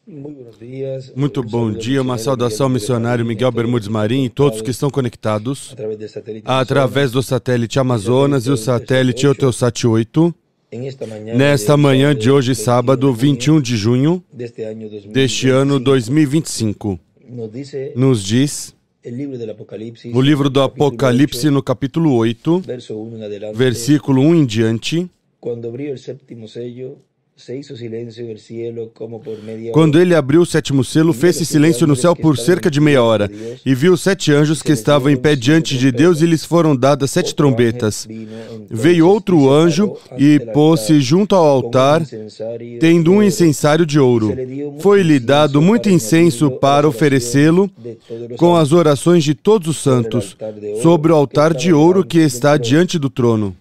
Muito bom dia, uma saudação ao missionário Miguel Bermudes Marim e todos que estão conectados através do satélite Amazonas e o satélite Eutelsat 8, nesta manhã de hoje, sábado, 21 de junho deste ano 2025. Nos diz o livro do Apocalipse, no capítulo 8, versículo 1 em diante. Quando ele abriu o sétimo selo, fez-se silêncio no céu por cerca de meia hora, e viu 7 anjos que estavam em pé diante de Deus, e lhes foram dadas 7 trombetas. Veio outro anjo e pôs-se junto ao altar, tendo um incensário de ouro. Foi-lhe dado muito incenso para oferecê-lo com as orações de todos os santos, sobre o altar de ouro que está diante do trono.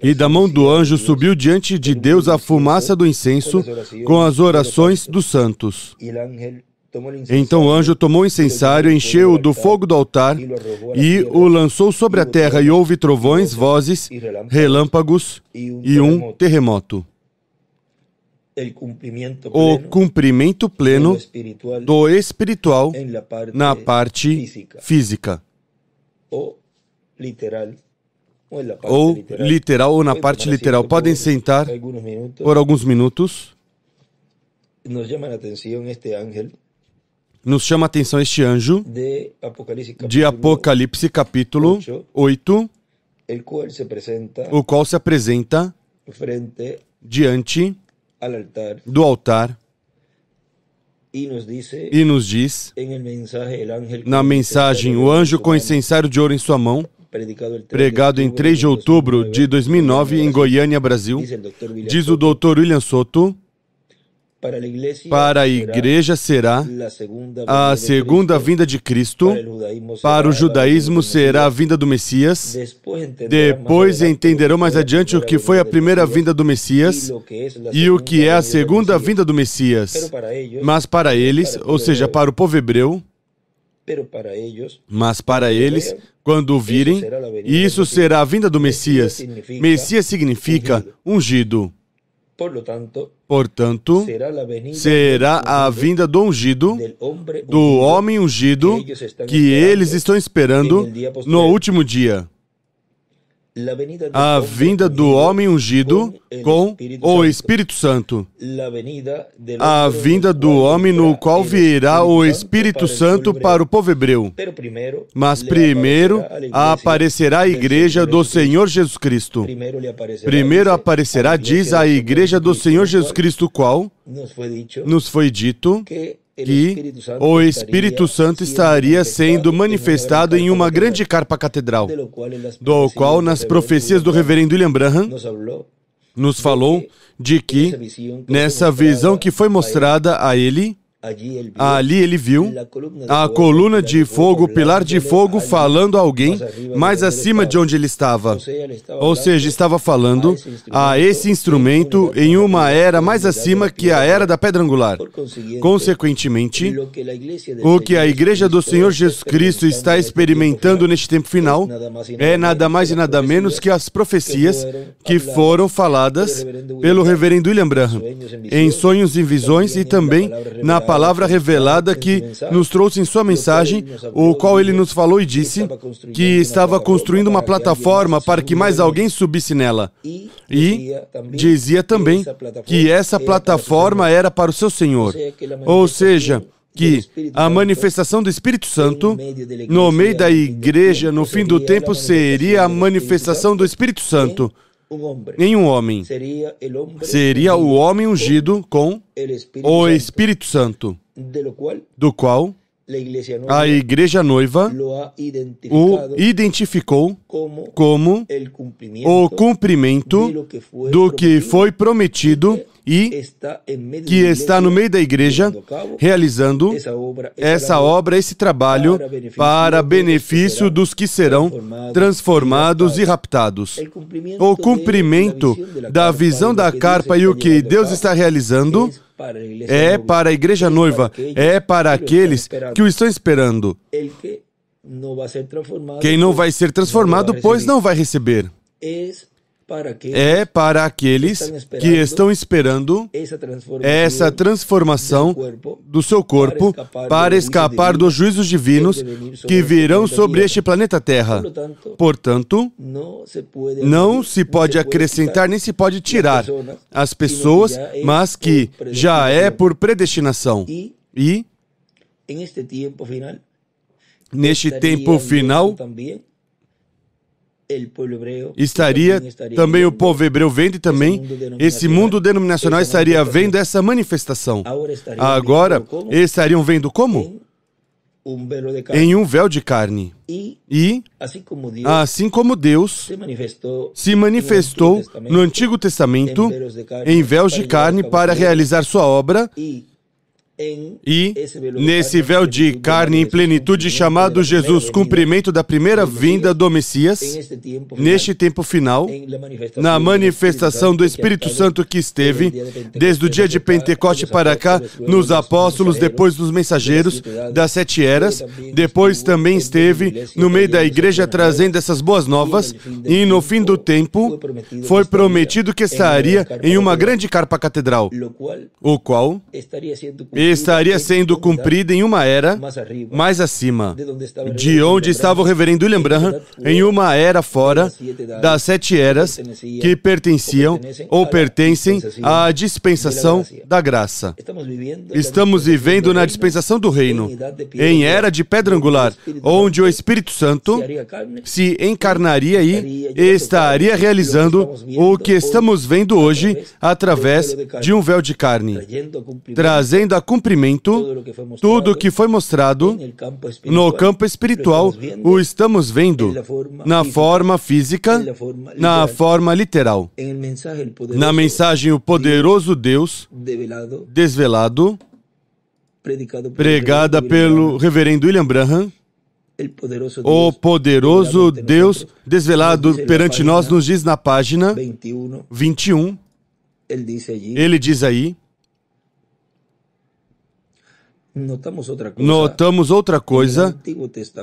E da mão do anjo subiu diante de Deus a fumaça do incenso com as orações dos santos. Então o anjo tomou o incensário, encheu-o do fogo do altar e o lançou sobre a terra, e houve trovões, vozes, relâmpagos e um terremoto. O cumprimento pleno do espiritual na parte física. Ou literal, ou na parte literal. Podem sentar por alguns minutos. Nos chama a atenção este anjo de Apocalipse capítulo 8, o qual se apresenta diante do altar e nos diz, na mensagem, o anjo com o incensário de ouro em sua mão, pregado em 3 de outubro de 2009 em Goiânia, Brasil, diz o Dr. William Soto, para a igreja será a segunda vinda de Cristo, para o judaísmo será a vinda do Messias, depois entenderão mais adiante o que foi a primeira vinda do Messias e o que é a segunda vinda do Messias. Mas para eles, ou seja, para o povo hebreu, mas para eles, quando o virem, isso será a vinda do Messias. Messias significa ungido. Portanto, será a vinda do ungido, do homem ungido, que eles estão esperando no último dia. A vinda do homem ungido com o Espírito Santo. A vinda do homem no qual virá o Espírito Santo para o povo hebreu. Mas primeiro aparecerá a igreja do Senhor Jesus Cristo. Primeiro aparecerá, diz, a igreja do Senhor Jesus Cristo, qual nos foi dito que o Espírito Santo estaria sendo manifestado em uma grande carpa catedral, do qual, nas profecias do reverendo William Branham, nos falou de que, nessa visão que foi mostrada a ele, ali ele viu a coluna de fogo, o pilar de fogo, falando a alguém mais acima de onde ele estava. Ou seja, estava falando a esse instrumento em uma era mais acima que a era da pedra angular. Consequentemente, o que a igreja do Senhor Jesus Cristo está experimentando neste tempo final é nada mais e nada menos que as profecias que foram faladas pelo reverendo William Branham em sonhos e visões, e também na palavra revelada que nos trouxe em sua mensagem, o qual ele nos falou e disse que estava construindo uma plataforma para que mais alguém subisse nela. E dizia também que essa plataforma era para o seu Senhor. Ou seja, que a manifestação do Espírito Santo no meio da igreja no fim do tempo seria a manifestação do Espírito Santo em um homem. Seria o homem ungido com o Espírito Santo, do qual a igreja noiva o identificou como o cumprimento do que foi prometido e que está no meio da igreja realizando essa obra, esse trabalho para benefício dos que serão transformados e raptados. O cumprimento da visão da carpa e o que Deus está realizando é para a igreja noiva, é para aqueles que o estão esperando. Quem não vai ser transformado, pois não vai receber. é para aqueles que estão esperando essa transformação do seu corpo para escapar dos juízos divinos que virão sobre este planeta Terra. Portanto, não se pode acrescentar nem se pode tirar as pessoas, mas que já é por predestinação. E, neste tempo final, estaria também o povo hebreu vendo e também esse mundo denominacional estaria vendo essa manifestação. Agora, eles estariam vendo como? Em um véu de carne. E, assim como Deus se manifestou no Antigo Testamento em véus de carne para realizar sua obra, e nesse véu de carne em plenitude chamado Jesus, cumprimento da primeira vinda do Messias, neste tempo final, na manifestação do Espírito Santo que esteve desde o dia de Pentecoste para cá, nos apóstolos, depois nos mensageiros das 7 eras, depois também esteve no meio da igreja trazendo essas boas novas, e no fim do tempo foi prometido que estaria em uma grande carpa catedral, o qual estaria sendo cumprida em uma era mais acima, de onde estava o reverendo William Branham, em uma era fora das 7 eras que pertenciam ou pertencem à dispensação da graça. Estamos vivendo na dispensação do reino, em era de pedra angular, onde o Espírito Santo se encarnaria e estaria realizando o que estamos vendo hoje através de um véu de carne, trazendo a cumprimento tudo o que foi mostrado no campo espiritual, o estamos vendo na forma física, na forma literal. Na mensagem O Poderoso Deus Desvelado, pregada pelo reverendo William Branham, o poderoso Deus desvelado perante nós, nos diz na página 21, ele diz aí, notamos outra coisa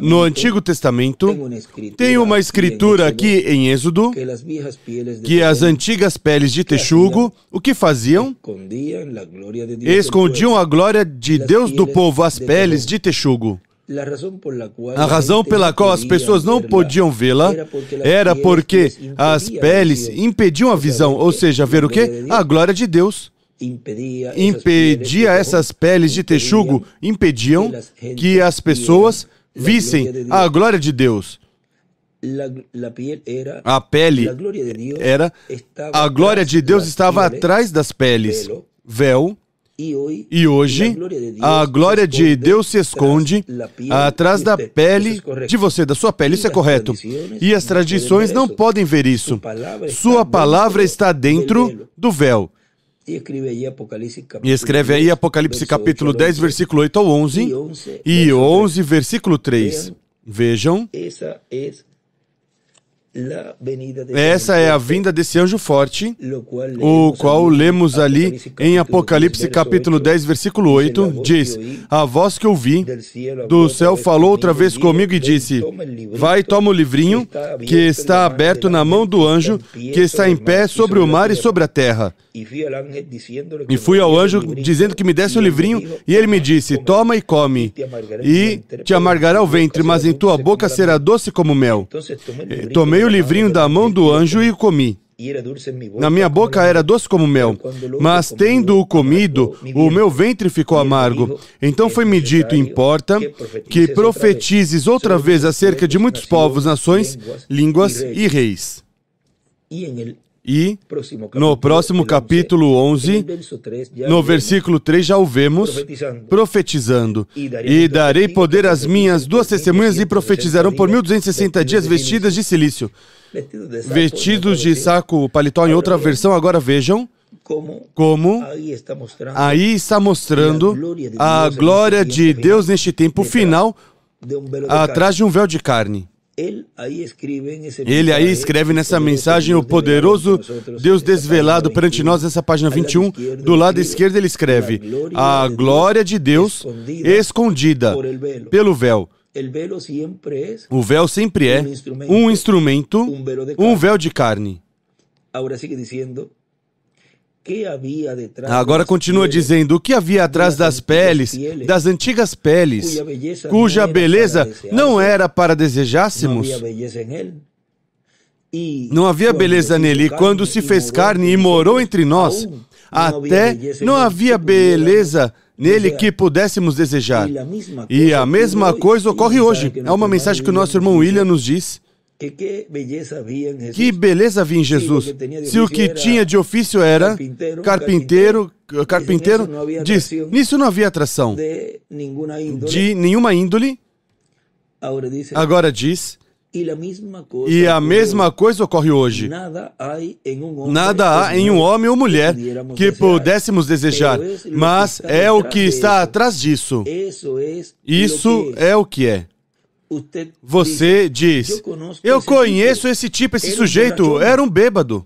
no Antigo Testamento. Tem uma escritura aqui em Êxodo que as antigas peles de texugo, o que faziam? Escondiam a glória de Deus do povo, as peles de texugo. A razão pela qual as pessoas não podiam vê-la era porque as peles impediam a visão, ou seja, ver o quê? A glória de Deus. Impedia essas peles de texugo, impediam que as pessoas vissem a glória de Deus. A pele era, a glória de Deus estava atrás das peles, véu, e hoje a glória de Deus se esconde atrás da pele de você, da sua pele, isso é correto. E as tradições não podem ver isso. Sua palavra está dentro do véu. E escreve aí Apocalipse capítulo 10, versículo 8 ao 11, e 11, versículo 3. Vejam, essa é a vinda desse anjo forte, o qual lemos ali em Apocalipse capítulo 10, versículo 8, diz: a voz que ouvi do céu falou outra vez comigo e disse: vai, toma o livrinho que está aberto na mão do anjo que está em pé sobre o mar e sobre a terra. E fui ao anjo dizendo que me desse o livrinho, e ele me disse: toma e come, e te amargará o ventre, mas em tua boca será doce como mel. Tomei o livrinho da mão do anjo e o comi. Na minha boca era doce como mel, mas tendo-o comido, o meu ventre ficou amargo. Então foi-me dito: importa que profetizes outra vez acerca de muitos povos, nações, línguas e reis. E no próximo capítulo 11, no versículo 3, já o vemos profetizando. E darei poder às minhas 2 testemunhas e profetizarão por 1260 dias vestidas de cilício. Vestidos de saco paletó em outra versão. Agora vejam como aí está mostrando a glória de Deus neste tempo final atrás de um véu de carne. Ele aí escreve nessa mensagem O Poderoso Deus Desvelado perante nós, nessa página 21, do lado esquerdo ele escreve: a glória de Deus escondida pelo véu. O véu sempre é um instrumento, um véu de carne. Agora continua dizendo, o que havia atrás das peles, das antigas peles, cuja beleza não era para desejássemos? Não havia beleza nele, e quando se fez carne e morou entre nós, até não havia beleza nele que pudéssemos desejar. E a mesma coisa ocorre hoje. É uma mensagem que o nosso irmão William nos diz. Que beleza havia em Jesus. Se o que tinha de ofício era carpinteiro, diz, nisso não havia atração de nenhuma índole. Agora diz, e a mesma coisa ocorre hoje. Nada há em um homem ou mulher que pudéssemos desejar, mas é o que está atrás disso. Isso é o que é. Você diz, eu conheço esse tipo, esse sujeito, era um bêbado.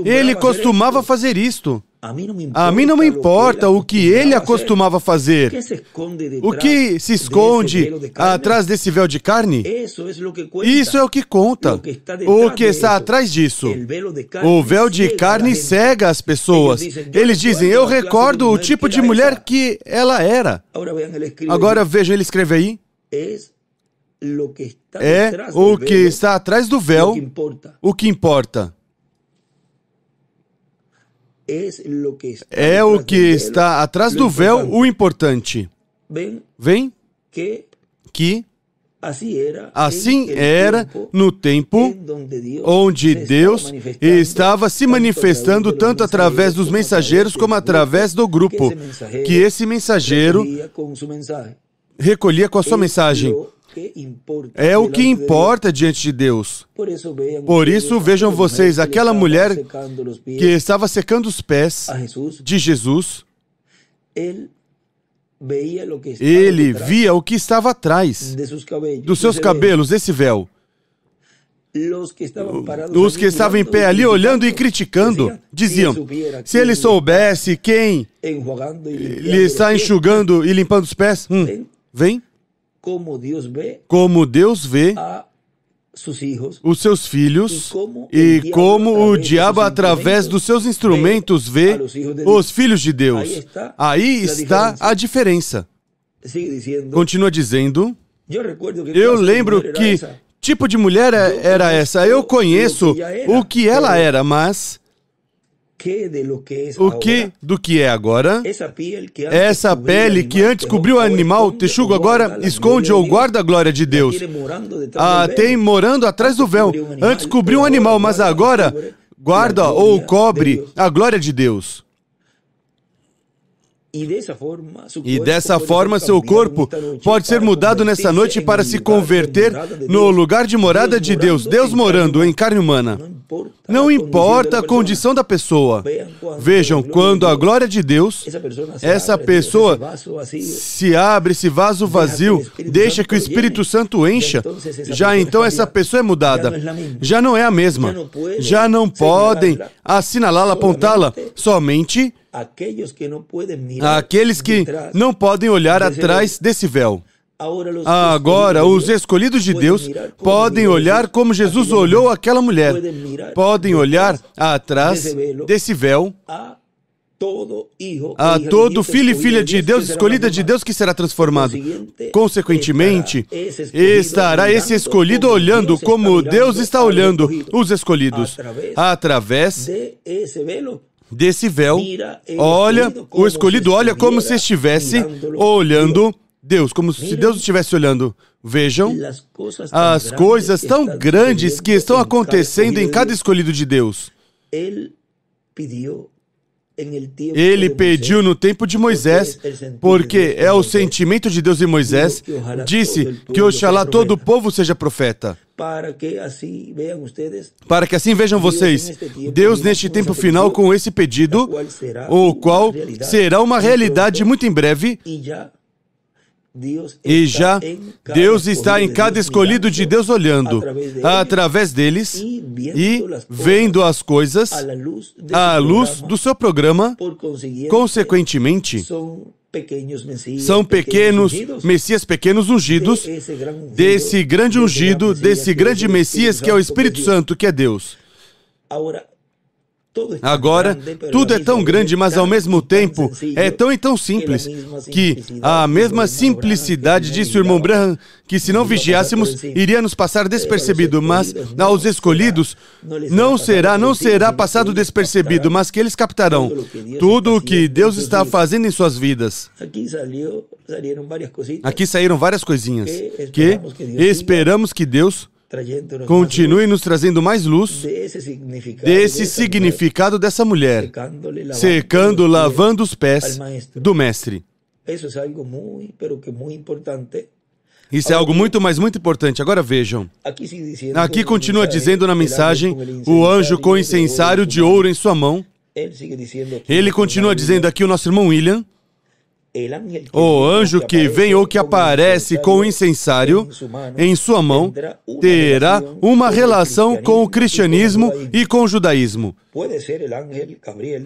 Ele costumava fazer isto. A mim não me importa o que ele acostumava fazer. O que se esconde atrás desse véu de carne? Isso é o que conta. O que está atrás disso? O véu de carne cega as pessoas. Eles dizem, eu recordo o tipo de mulher que ela era. Agora vejam, ele escreve aí. É o que está atrás do véu o que importa. É o que está atrás do véu o importante. Vem que assim era no tempo onde Deus estava se manifestando tanto através dos mensageiros como através do grupo, que esse mensageiro recolhia com a sua mensagem. É o que importa diante de Deus. Por isso, vejam vocês, aquela mulher que estava secando os pés de Jesus, ele via o que estava atrás dos seus cabelos, esse véu. Os que estavam em pé ali olhando e criticando, diziam, se ele soubesse quem lhe está enxugando e limpando os pés, vem. Como Deus vê os seus filhos e como o diabo, através dos seus instrumentos, vê os filhos de Deus. Aí está a diferença. Continua dizendo, eu lembro que tipo de mulher era essa. Eu conheço o que ela era, mas do que é agora? Essa pele que antes cobriu o animal, texugo, agora esconde ou guarda a glória de Deus. Tem morando atrás do véu. Antes cobriu um animal, mas agora guarda ou cobre a glória de Deus. E dessa forma, seu corpo pode ser mudado nessa noite para se converter no lugar de morada de Deus. Deus morando em carne humana. Não importa a condição da pessoa. Vejam, quando a glória de Deus, essa pessoa se abre, esse vaso vazio, deixa que o Espírito Santo encha, já então essa pessoa é mudada. Já não é a mesma. Já não podem assinalá-la, apontá-la. Somente aqueles que não podem olhar atrás desse véu. Agora, os escolhidos de Deus podem olhar como Jesus olhou aquela mulher. Podem olhar atrás desse véu a todo filho e filha de Deus, escolhida de Deus, que será transformado. Consequentemente, estará esse escolhido olhando como Deus está olhando os escolhidos. Através desse véu, olha, o escolhido olha como se estivesse olhando Deus, como se Deus estivesse olhando. Vejam as coisas tão grandes que estão acontecendo em cada escolhido de Deus. Ele pediu no tempo de Moisés, porque é o sentimento de Deus em Moisés, disse que oxalá todo o povo seja profeta. Para que assim vejam vocês, Deus neste tempo final com esse pedido, o qual será uma realidade muito em breve, e já Deus está em cada escolhido de Deus olhando através deles e vendo as coisas à luz do seu programa. Consequentemente, são pequenos Messias, pequenos ungidos desse grande ungido, desse grande Messias que é o Espírito Santo, que é Deus. Agora, tudo é tão grande, mas ao mesmo tempo é tão e tão simples, que a mesma simplicidade, disse o irmão Branham, que se não vigiássemos, iria nos passar despercebido, mas aos escolhidos não será passado despercebido, mas que eles captarão tudo o que Deus está fazendo em suas vidas. Aqui saíram várias coisinhas, que esperamos que Deus continue nos trazendo mais luz desse significado dessa mulher, secando, lavando os pés do Mestre. Isso é algo muito, mas muito importante. Agora vejam. Aqui continua dizendo na mensagem, o anjo com o incensário de ouro em sua mão. Ele continua dizendo aqui, o nosso irmão William, o anjo que vem ou que aparece com o incensário em sua mão terá uma relação com o cristianismo e com o judaísmo.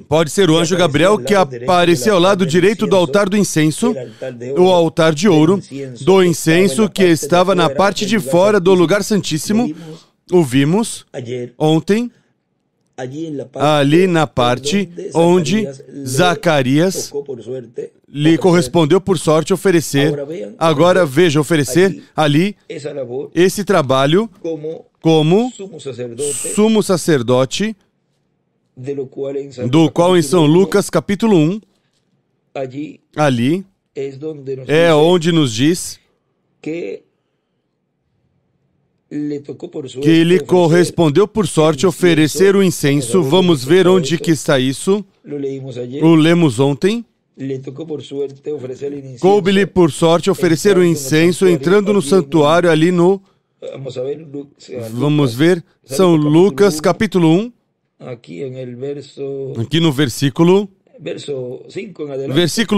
Pode ser o anjo Gabriel que apareceu ao lado direito do altar do incenso, o altar de ouro, do incenso que estava na parte de fora do lugar santíssimo. O vimos ontem, ali na parte onde Zacarias lhe correspondeu por sorte oferecer. Agora veja, oferecer ali esse trabalho como sumo sacerdote, do qual em São Lucas capítulo 1, ali é onde nos diz que lhe correspondeu por sorte oferecer o incenso. Vamos ver onde que está isso. O lemos ontem. Coube-lhe por sorte oferecer o incenso entrando no santuário ali no... Vamos ver, São Lucas capítulo 1. Aqui no versículo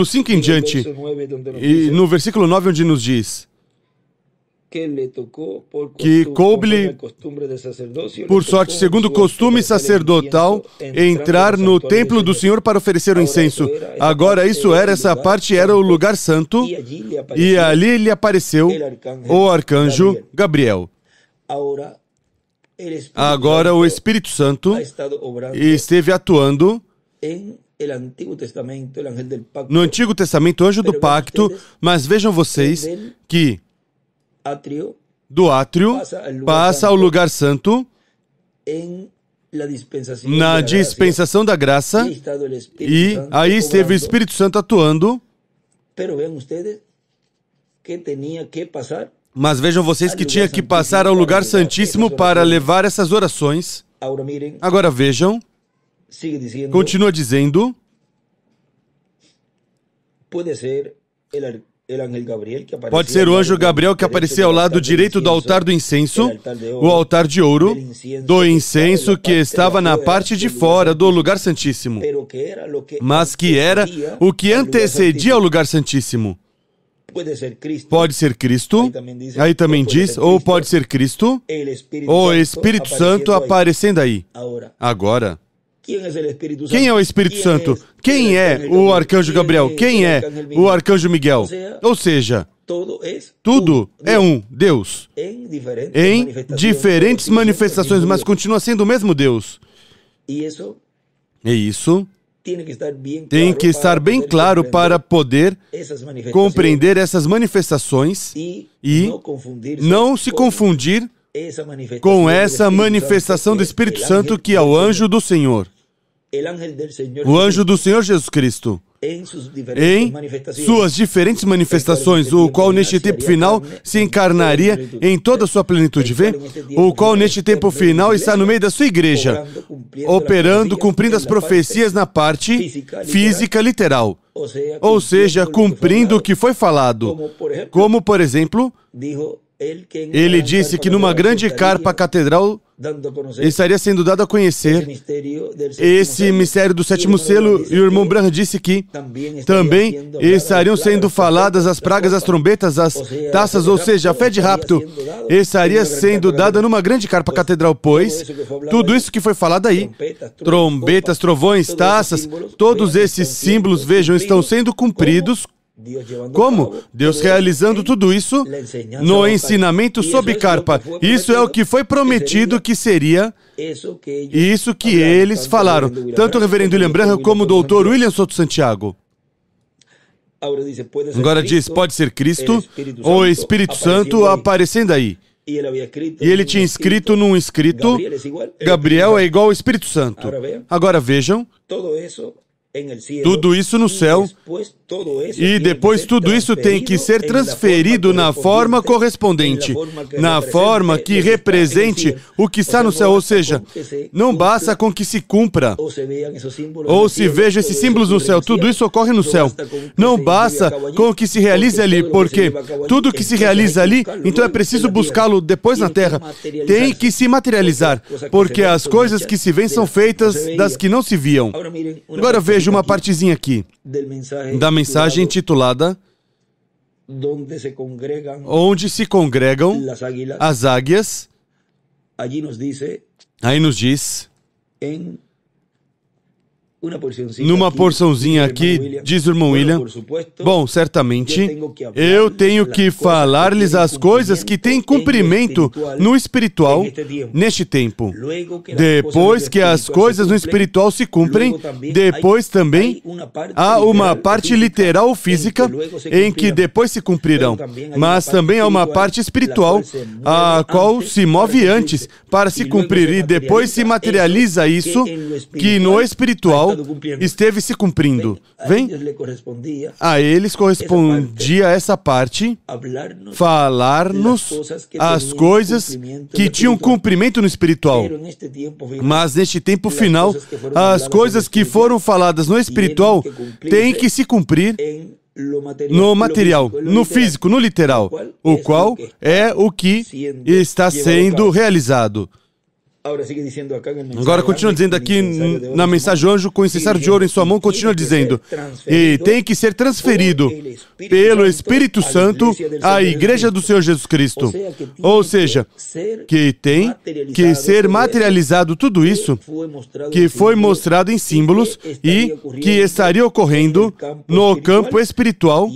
5 em diante. E no versículo 9 onde nos diz que coube-lhe por sorte, segundo o costume sacerdotal, entrar no templo do Senhor para oferecer o incenso. Agora, essa parte era o lugar santo, e ali lhe apareceu o arcanjo Gabriel. Agora, o Espírito Santo esteve atuando no Antigo Testamento, o anjo do pacto, mas vejam vocês que do átrio passa ao lugar santo na dispensação da graça, e aí esteve o Espírito Santo atuando. Mas vejam vocês que tinha que passar ao lugar santíssimo para levar essas orações. Agora vejam, continua dizendo, pode ser o anjo Gabriel que apareceu ao lado direito do altar do incenso, o altar de ouro, do incenso que estava na parte de fora do lugar santíssimo, mas que era o que antecedia ao lugar santíssimo. Pode ser Cristo, aí também diz, ou pode ser Cristo, ou o Espírito Santo aparecendo aí. Agora, quem é o Espírito Santo? Quem é o arcanjo Gabriel? Quem é o arcanjo Miguel? Ou seja, tudo é um Deus, em diferentes manifestações, mas continua sendo o mesmo Deus. E isso tem que estar bem claro para poder compreender essas manifestações e não se confundir com essa manifestação do Espírito Santo, que é o anjo do Senhor. O anjo do Senhor Jesus Cristo, em suas diferentes manifestações, o qual neste tempo final se encarnaria em toda a sua plenitude, vê? O qual neste tempo final está no meio da sua igreja, operando, cumprindo as profecias na parte física literal, ou seja, cumprindo o que foi falado, como por exemplo, ele disse que numa grande carpa catedral estaria sendo dado a conhecer esse mistério do sétimo selo, e o irmão Branham disse que também estariam sendo faladas as pragas, as trombetas, as taças, ou seja, a fé de rapto estaria sendo dada numa grande carpa catedral, pois tudo isso que foi falado aí, trombetas, trovões, taças, todos esses símbolos, vejam, estão sendo cumpridos Como? Deus realizando tudo isso no ensinamento sob carpa. Isso é o que foi prometido que seria, isso que eles falaram. Tanto o reverendo William Branham como o doutor William Souto Santiago. Agora diz, pode ser Cristo ou Espírito Santo aparecendo aí. E ele tinha escrito num escrito, Gabriel é igual ao Espírito Santo. Agora vejam, tudo isso no céu, e depois tudo isso tem que ser transferido na forma correspondente, na forma que represente o que está no céu. Ou seja, não basta com que se cumpra, ou se veja esses símbolos no céu, tudo isso ocorre no céu. Não basta com que se realize ali, porque tudo que se realiza ali, então é preciso buscá-lo depois na terra. Tem que se materializar, porque as coisas que se veem são feitas das que não se viam. Agora veja uma partezinha aqui da mensagem intitulada Onde se congregam as águias. Aí nos diz, numa porçãozinha aqui, diz o irmão William, bom, certamente, eu tenho que falar-lhes as coisas que têm cumprimento no espiritual neste tempo. Depois que as coisas no espiritual se cumprem, depois também há uma parte literal física em que depois se cumprirão. Mas também há uma parte espiritual, a qual se move antes para se cumprir e depois se materializa isso que no espiritual esteve se cumprindo. Vem? A eles correspondia essa parte, falar-nos as coisas que tinham cumprimento no espiritual. Mas neste tempo final, as coisas que foram faladas no espiritual têm que se cumprir no material, no físico, no literal, o qual é o que está sendo realizado. Agora continua dizendo aqui na mensagem, o anjo com o incensário de ouro em sua mão continua dizendo, e tem que ser transferido pelo Espírito Santo à Igreja do Senhor Jesus Cristo. Ou seja, que tem que ser materializado tudo isso que foi mostrado em símbolos e que estaria ocorrendo no campo espiritual,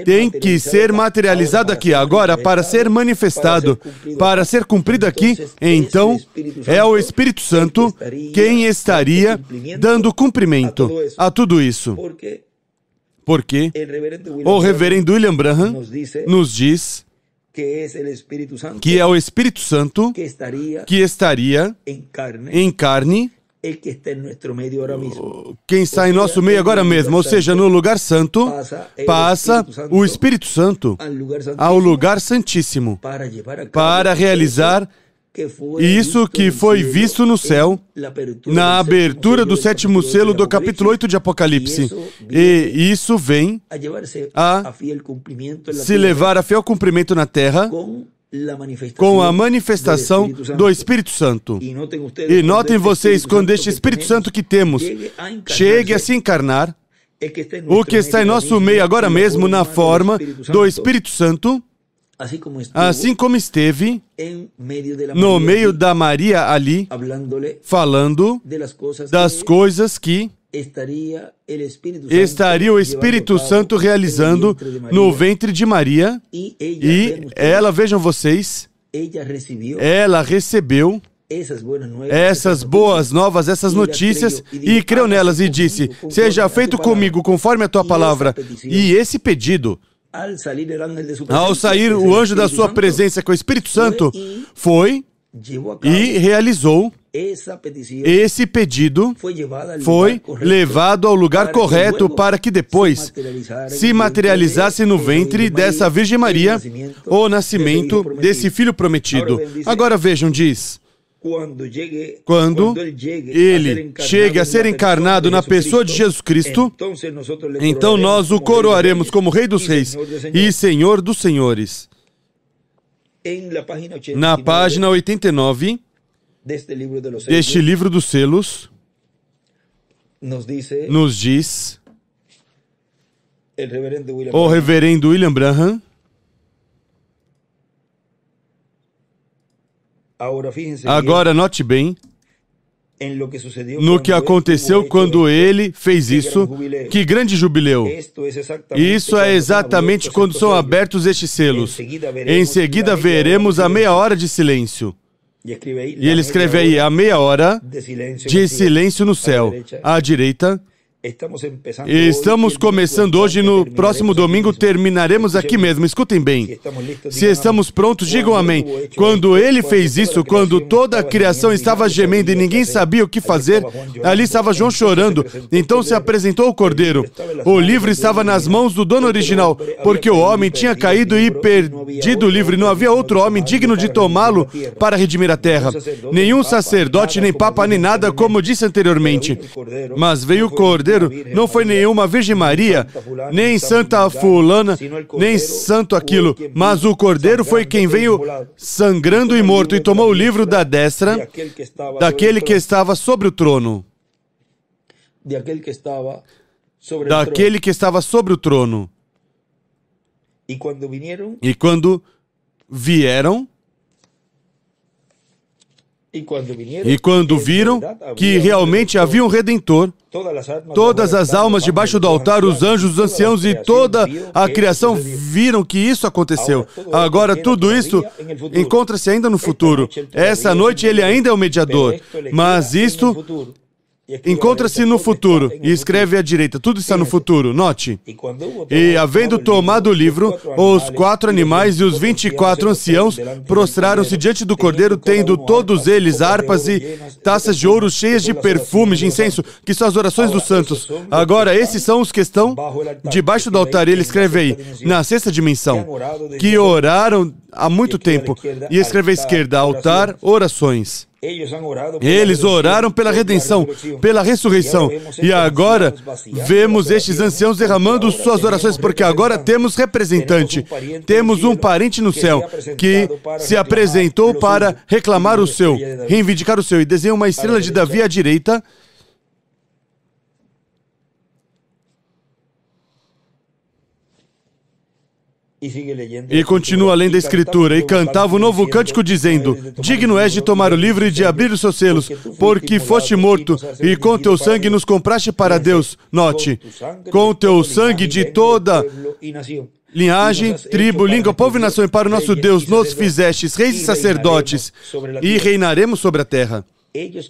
tem que ser materializado aqui. Agora, para ser manifestado, para ser cumprido aqui, então é o Espírito Santo quem estaria dando cumprimento a tudo isso. Porque o reverendo William Branham nos diz que é o Espírito Santo que estaria em carne, quem está em nosso meio agora mesmo, ou seja, no lugar santo, passa o Espírito Santo ao lugar santíssimo para realizar isso que foi visto no céu, na abertura do 7º selo do capítulo 8 de Apocalipse. E isso vem a se levar a fiel cumprimento na terra com a manifestação do Espírito Santo. E notem vocês, quando este Espírito Santo que temos chegue a se encarnar, o que está em nosso meio agora mesmo na forma do Espírito Santo, assim como esteve no meio da Maria ali, falando das coisas que estaria o Espírito Santo realizando no ventre de Maria, e ela, vejam vocês, ela recebeu essas boas novas, essas notícias, e creu nelas e disse, seja feito comigo conforme a tua palavra. E esse pedido, ao sair o anjo da sua presença com o Espírito Santo, foi e realizou esse pedido, foi levado ao lugar correto para que depois se materializasse no ventre dessa Virgem Maria o nascimento desse Filho prometido. Agora vejam, diz, quando ele chega a ser encarnado na pessoa de Jesus Cristo, então nós o coroaremos como Rei dos Reis e Senhor dos Senhores. Na página 89 deste livro dos selos, nos diz o reverendo William Branham, agora note bem, no que aconteceu quando ele fez isso. Que grande jubileu! Isso é exatamente quando são abertos estes selos. Em seguida veremos a meia hora de silêncio. E ele escreve aí, a meia hora de silêncio no céu. À direita. Estamos começando hoje, no próximo domingo terminaremos aqui mesmo. Escutem bem. Se estamos prontos, digam amém. Quando ele fez isso, quando toda a criação estava gemendo e ninguém sabia o que fazer, ali estava João chorando. Então se apresentou o Cordeiro. O livro estava nas mãos do dono original, porque o homem tinha caído e perdido o livro. E não havia outro homem digno de tomá-lo para redimir a terra. Nenhum sacerdote, nem papa, nem nada, como disse anteriormente. Mas veio o Cordeiro. Não foi nenhuma Virgem Maria, nem Santa Fulana, nem santo aquilo, mas o Cordeiro foi quem veio sangrando e morto e tomou o livro da destra daquele que estava sobre o trono. Daquele que estava sobre o trono. E quando vieram, e quando viram que realmente havia um Redentor, todas as almas debaixo do altar, os anjos, os anciãos e toda a criação viram que isso aconteceu. Agora tudo isso encontra-se ainda no futuro. Essa noite ele ainda é o mediador, mas isto encontra-se no futuro. E escreve à direita, tudo está no futuro. Note. E havendo tomado o livro, os 4 animais e os 24 anciãos prostraram-se diante do Cordeiro, tendo todos eles harpas e taças de ouro cheias de perfumes, de incenso, que são as orações dos santos. Agora, esses são os que estão debaixo do altar. E ele escreve aí, na 6ª dimensão, que oraram há muito tempo. E escreve à esquerda, altar, orações. Eles oraram pela redenção, pela ressurreição. E agora vemos estes anciãos derramando suas orações, porque agora temos representante. Temos um parente no céu que se apresentou para reclamar o seu, reivindicar o seu. E desenha uma estrela de Davi à direita. E continua lendo a Escritura, e cantava um novo cântico dizendo, digno és de tomar o livro e de abrir os seus selos, porque foste morto, e com teu sangue nos compraste para Deus. Note, com teu sangue de toda linhagem, tribo, língua, povo e nação, e para o nosso Deus nos fizestes reis e sacerdotes, e reinaremos sobre a terra.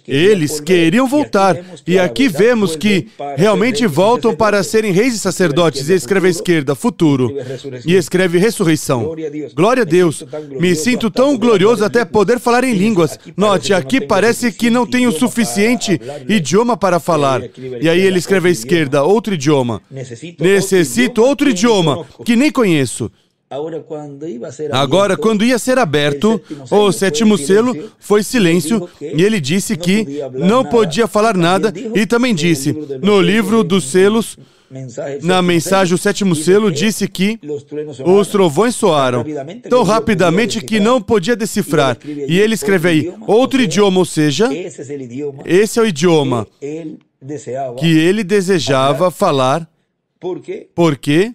Eles queriam voltar, e aqui vemos que realmente voltam para serem reis e sacerdotes. E escreve à esquerda, futuro, e escreve ressurreição. Glória a Deus. Me sinto tão glorioso até poder falar em línguas. Note, aqui parece que não tenho o suficiente idioma para falar. E aí ele escreve à esquerda, outro idioma. Necessito outro idioma, que nem conheço. Agora, quando ia ser aberto, o 7º selo, foi silêncio, e ele disse que não podia falar nada, e também disse, no livro dos selos, na mensagem, o 7º selo disse que os trovões soaram tão rapidamente que não podia decifrar. E ele escreve aí, outro idioma, ou seja, esse é o idioma que ele desejava falar, porque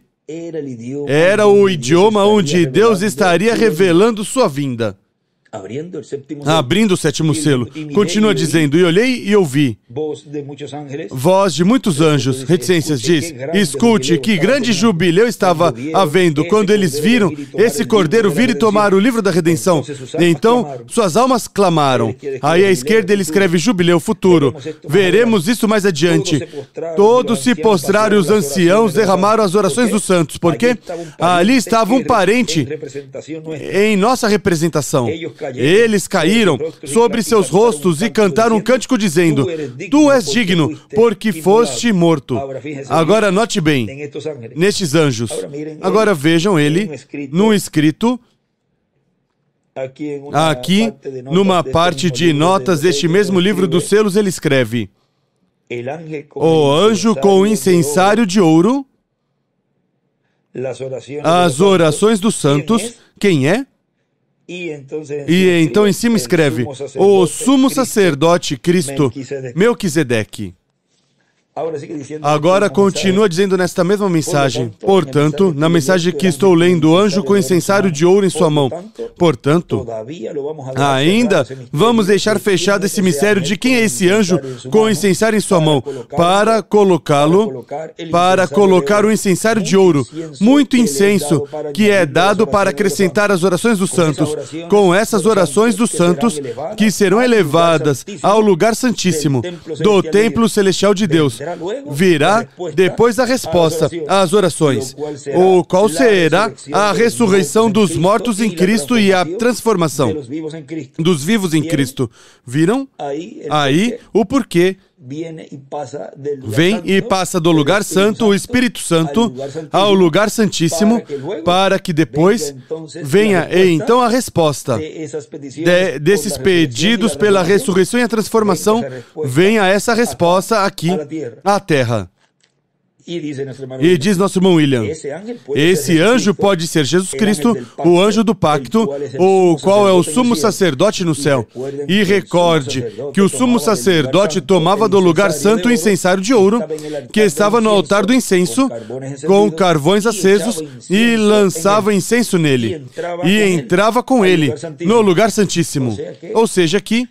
era o idioma onde Deus estaria revelando sua vinda. Abrindo o 7º selo. Continua dizendo, e olhei e ouvi. Voz de muitos anjos. Reticências diz, escute, que grande jubileu estava havendo quando eles viram esse Cordeiro vir e tomar o livro da redenção. Então, suas almas clamaram. Aí à esquerda ele escreve jubileu futuro. Veremos isso mais adiante. Todos se prostraram e os anciãos derramaram as orações dos santos. Por quê? Ali estava um parente em nossa representação. Eles caíram sobre seus rostos e cantaram um cântico dizendo, tu és digno, porque foste morto. Agora note bem, nestes anjos. Agora vejam ele, num escrito, aqui, numa parte de notas deste mesmo livro dos selos, ele escreve, o anjo com o incensário de ouro, as orações dos santos, quem é? E então em cima escreve, o sumo sacerdote Cristo, Melquisedeque. Agora continua dizendo nesta mesma mensagem. Portanto, na mensagem que estou lendo, o anjo com o incensário de ouro em sua mão. Portanto, ainda vamos deixar fechado esse mistério de quem é esse anjo com o incensário em sua mão, para colocar o incensário de ouro, muito incenso, que é dado para acrescentar as orações dos santos. Com essas orações dos santos, que serão elevadas ao lugar santíssimo do templo celestial de Deus, virá depois a resposta às orações, o qual será a ressurreição dos mortos em Cristo e a transformação dos vivos em Cristo. Viram? Aí o porquê. Vem e passa do lugar santo, o Espírito Santo, ao lugar santíssimo, para que depois venha e então a resposta desses pedidos pela ressurreição e a transformação, venha essa resposta aqui à Terra. E diz nosso irmão William, esse anjo pode ser Jesus Cristo, o anjo do pacto, o qual é o sumo sacerdote no céu. E recorde que o sumo sacerdote tomava do lugar santo o incensário de ouro, que estava no altar do incenso, com carvões acesos, e lançava incenso nele, e entrava com ele no lugar santíssimo. Ou seja, que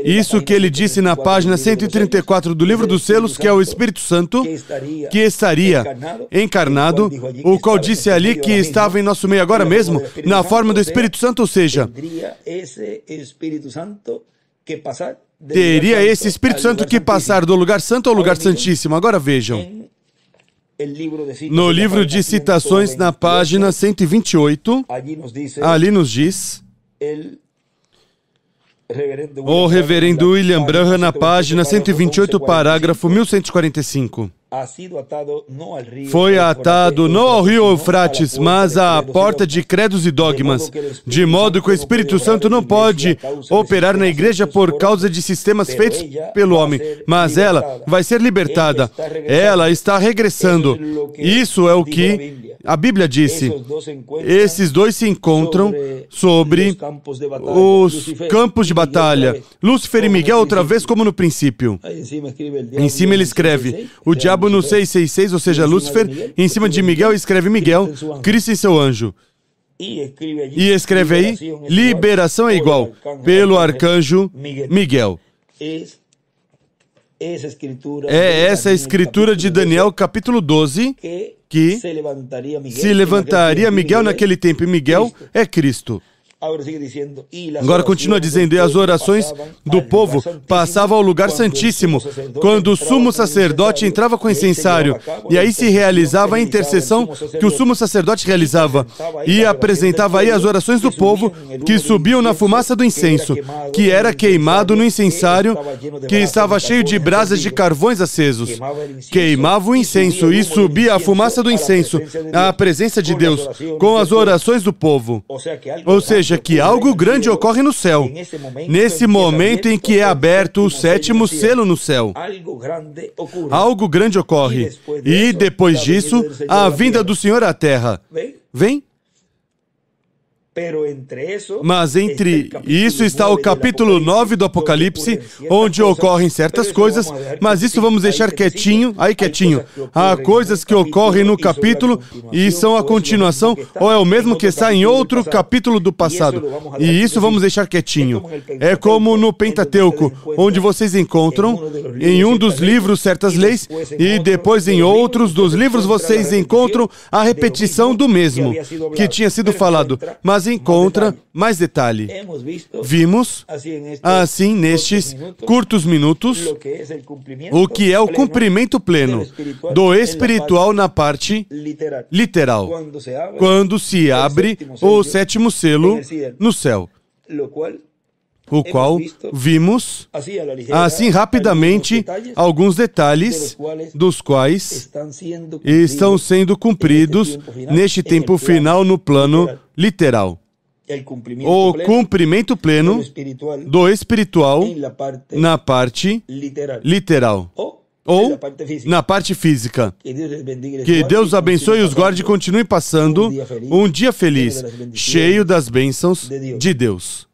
isso que ele disse na página 134 do livro dos selos, que é o Espírito Santo, que estaria encarnado, o qual disse ali que estava em nosso meio agora mesmo, na forma do Espírito Santo, ou seja, teria esse Espírito Santo que passar do lugar santo ao lugar santíssimo. Agora vejam, no livro de citações, na página 128, ali nos diz, o reverendo William Branham, na página 128, parágrafo 1145. Foi atado não ao rio Eufrates, mas à porta de credos e dogmas, de modo que o Espírito Santo não pode operar na igreja por causa de sistemas feitos pelo homem, mas ela vai ser libertada. Ela está regressando. Isso é o que a Bíblia disse. Esses dois se encontram sobre os campos de batalha. Lúcifer e Miguel outra vez como no princípio. Em cima ele escreve, o diabo no 666, ou seja, Lúcifer, em cima de Miguel escreve Miguel, Cristo em seu anjo. E escreve aí, liberação é igual, pelo arcanjo Miguel. É essa escritura de Daniel, capítulo 12, que se levantaria Miguel naquele tempo, e Miguel é Cristo. Agora continua dizendo, e as orações do povo passavam ao lugar santíssimo, quando o sumo sacerdote entrava com o incensário, e aí se realizava a intercessão que o sumo sacerdote realizava, e apresentava aí as orações do povo, que subiam na fumaça do incenso, que era queimado no incensário, que estava cheio de brasas de carvões acesos. Queimava o incenso e subia a fumaça do incenso, à presença de Deus, com as orações do povo. Ou seja, que algo grande ocorre no céu, nesse momento em que é aberto o sétimo selo no céu. Algo grande ocorre. E depois disso, a vinda do Senhor à terra. Vem? Mas entre isso está o capítulo 9 do Apocalipse, onde ocorrem certas coisas, mas isso vamos deixar quietinho, aí quietinho. Há coisas que ocorrem no capítulo e são a continuação, ou é o mesmo que está em outro capítulo do passado. E isso vamos deixar quietinho. É como no Pentateuco, onde vocês encontram em um dos livros certas leis, e depois em outros dos livros vocês encontram a repetição do mesmo, que tinha sido falado. Mas encontra mais detalhe. Vimos, assim, nestes curtos minutos, o que é o cumprimento pleno do espiritual na parte literal, quando se abre o sétimo selo no céu, o qual vimos, assim rapidamente, alguns detalhes dos quais estão sendo cumpridos neste tempo final no plano literal. O cumprimento pleno do espiritual na parte literal. Ou na parte física. Que Deus abençoe e os guarde e continue passando um dia feliz, cheio das bênçãos de Deus.